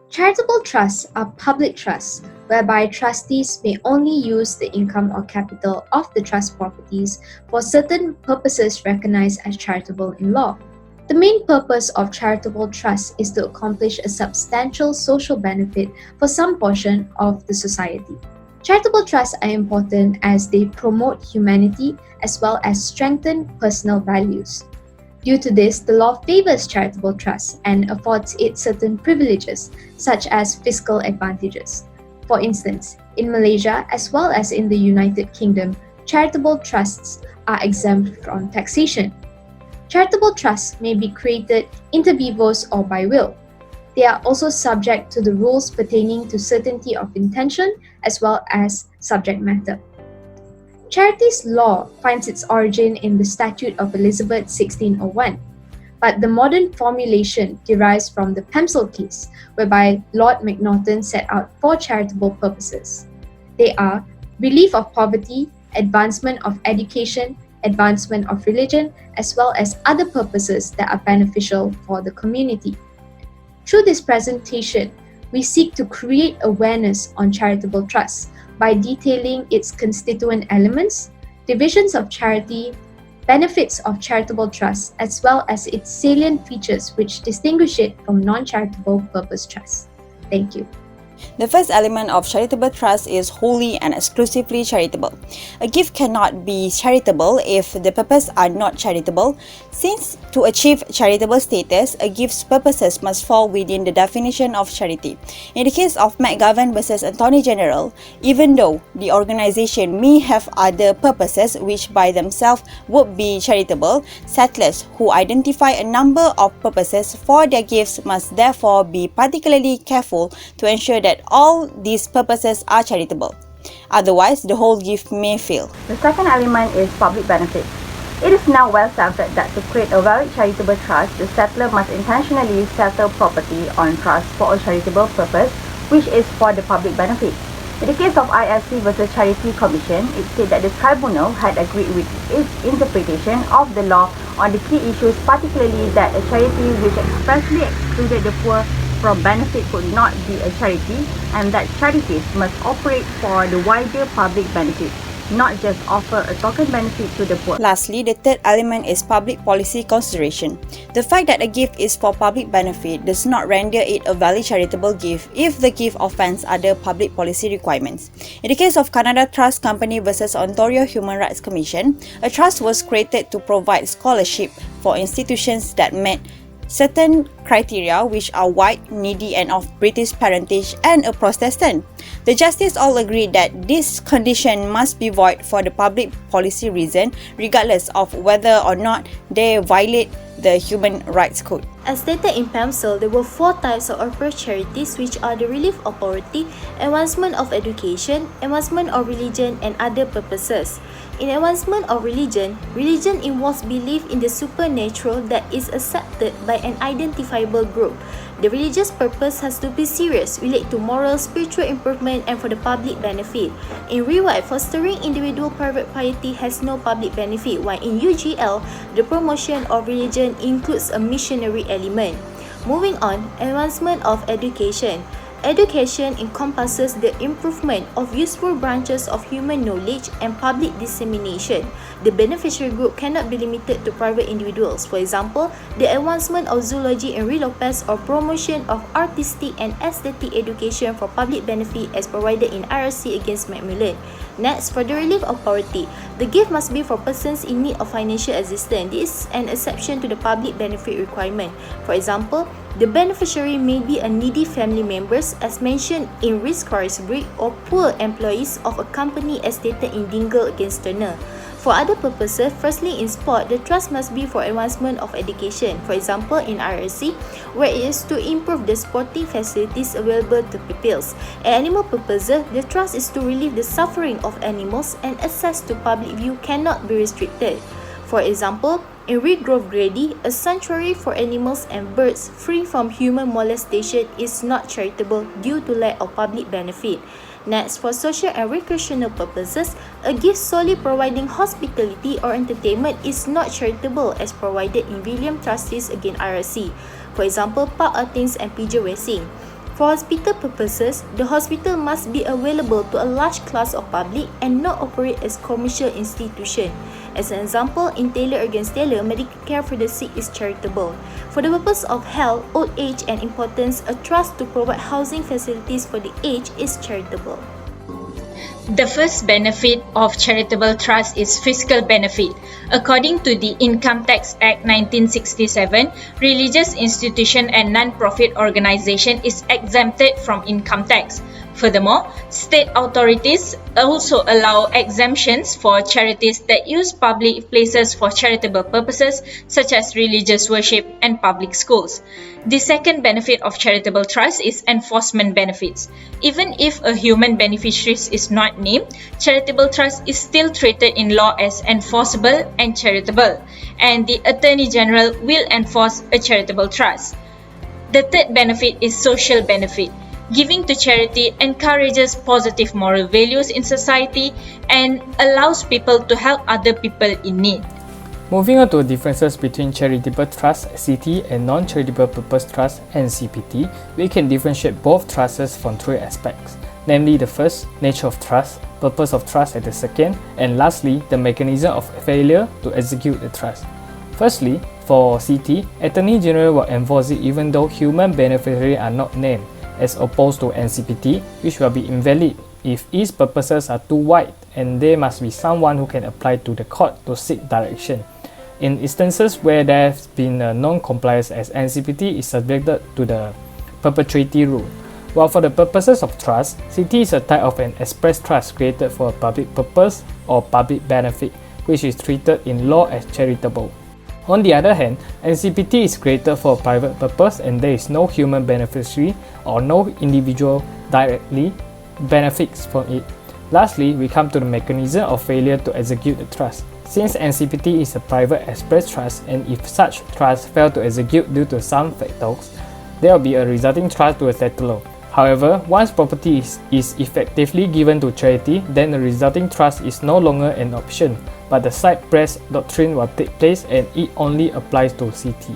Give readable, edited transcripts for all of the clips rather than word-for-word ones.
Charitable trusts are public trusts whereby trustees may only use the income or capital of the trust properties for certain purposes recognized as charitable in law. The main purpose of charitable trusts is to accomplish a substantial social benefit for some portion of the society. Charitable trusts are important as they promote humanity as well as strengthen personal values. Due to this, the law favors charitable trusts and affords it certain privileges, such as fiscal advantages. For instance, in Malaysia as well as in the United Kingdom, charitable trusts are exempt from taxation. Charitable trusts may be created inter vivos or by will. They are also subject to the rules pertaining to certainty of intention as well as subject matter. Charities law finds its origin in the Statute of Elizabeth 1601, but the modern formulation derives from the Pemsel case, whereby Lord Macnaghten set out 4 charitable purposes. They are relief of poverty, advancement of education, advancement of religion, as well as other purposes that are beneficial for the community. Through this presentation, we seek to create awareness on charitable trusts by detailing its constituent elements, divisions of charity, benefits of charitable trusts, as well as its salient features which distinguish it from non-charitable purpose trusts. Thank you. The first element of charitable trust is wholly and exclusively charitable. A gift cannot be charitable if the purposes are not charitable, since to achieve charitable status, a gift's purposes must fall within the definition of charity. In the case of McGovern versus Attorney General, even though the organization may have other purposes which by themselves would be charitable, settlers who identify a number of purposes for their gifts must therefore be particularly careful to ensure that all these purposes are charitable. Otherwise, the whole gift may fail. The second element is public benefit. It is now well settled that to create a valid charitable trust, the settler must intentionally settle property on trust for a charitable purpose, which is for the public benefit. In the case of ISC versus Charity Commission, it said that the tribunal had agreed with its interpretation of the law on the key issues, particularly that a charity which expressly excluded the poor from benefit could not be a charity, and that charities must operate for the wider public benefit, not just offer a token benefit to the poor. Lastly, the third element is public policy consideration. The fact that a gift is for public benefit does not render it a valid charitable gift if the gift offends other public policy requirements. In the case of Canada Trust Company versus Ontario Human Rights Commission, a trust was created to provide scholarship for institutions that met certain criteria which are white, needy and of British parentage and a Protestant. The justices all agreed that this condition must be void for the public policy reason, regardless of whether or not they violate the Human Rights Code. As stated in PAMSL, there were 4 types of approach charities, which are the relief of poverty, advancement of education, advancement of religion and other purposes. In advancement of religion, religion involves belief in the supernatural that is accepted by an identifiable group. The religious purpose has to be serious, relate to moral, spiritual improvement and for the public benefit. In REWITE, fostering individual private piety has no public benefit, while in UGL, the promotion of religion includes a missionary element. Moving on, advancement of education. Education encompasses the improvement of useful branches of human knowledge and public dissemination. The beneficiary group cannot be limited to private individuals. For example, the advancement of zoology in Rui Lopez or promotion of artistic and aesthetic education for public benefit as provided in IRC against Macmillan. Next, for the relief of poverty, the gift must be for persons in need of financial assistance. This is an exception to the public benefit requirement. For example, the beneficiary may be a needy family members as mentioned in Risk Forest Brick or poor employees of a company as stated in Dingle against Turner. For other purposes, firstly in sport, the trust must be for advancement of education. For example, in IRC, where it is to improve the sporting facilities available to pupils. In animal purposes, the trust is to relieve the suffering of animals and access to public view cannot be restricted. For example, in Redgrove Grady, a sanctuary for animals and birds free from human molestation is not charitable due to lack of public benefit. Next, for social and recreational purposes, a gift solely providing hospitality or entertainment is not charitable as provided in William Trustees against IRC. For example, park outings and pigeon racing. For hospital purposes, the hospital must be available to a large class of public and not operate as commercial institution. As an example, in Taylor against Taylor, medical care for the sick is charitable. For the purpose of health, old age and importance, a trust to provide housing facilities for the aged is charitable. The first benefit of charitable trust is fiscal benefit. According to the Income Tax Act 1967, religious institution and non-profit organization is exempted from income tax. Furthermore, state authorities also allow exemptions for charities that use public places for charitable purposes such as religious worship and public schools. The second benefit of charitable trust is enforcement benefits. Even if a human beneficiary is not named, charitable trust is still treated in law as enforceable and charitable, and the Attorney General will enforce a charitable trust. The third benefit is social benefit. Giving to charity encourages positive moral values in society and allows people to help other people in need. Moving on to differences between charitable trust (SITI) and non-charitable purpose trust (NCPT), we can differentiate both trusts from three aspects, namely the first, nature of trust, purpose of trust at the second, and lastly, the mechanism of failure to execute the trust. Firstly, for SITI, Attorney General will enforce it even though human beneficiaries are not named, as opposed to NCPT, which will be invalid if its purposes are too wide and there must be someone who can apply to the court to seek direction. In instances where there has been a non-compliance, as NCPT is subjected to the perpetuity rule. While for the purposes of trust, SITI is a type of an express trust created for a public purpose or public benefit, which is treated in law as charitable. On the other hand, NCPT is created for a private purpose and there is no human beneficiary or no individual directly benefits from it. Lastly, we come to the mechanism of failure to execute the trust. Since NCPT is a private express trust and if such trust fail to execute due to some factors, there will be a resulting trust to a settlor. However, once property is effectively given to charity, then the resulting trust is no longer an option, but the side press doctrine will take place and it only applies to SITI.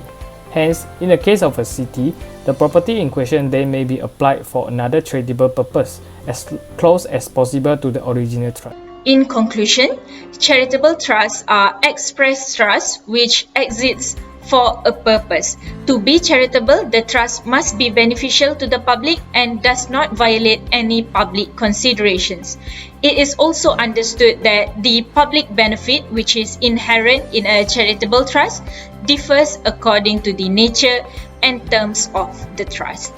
Hence, in the case of a SITI, the property in question then may be applied for another charitable purpose, as close as possible to the original trust. In conclusion, charitable trusts are express trusts which exist for a purpose. To be charitable, the trust must be beneficial to the public and does not violate any public considerations. It is also understood that the public benefit, which is inherent in a charitable trust, differs according to the nature and terms of the trust.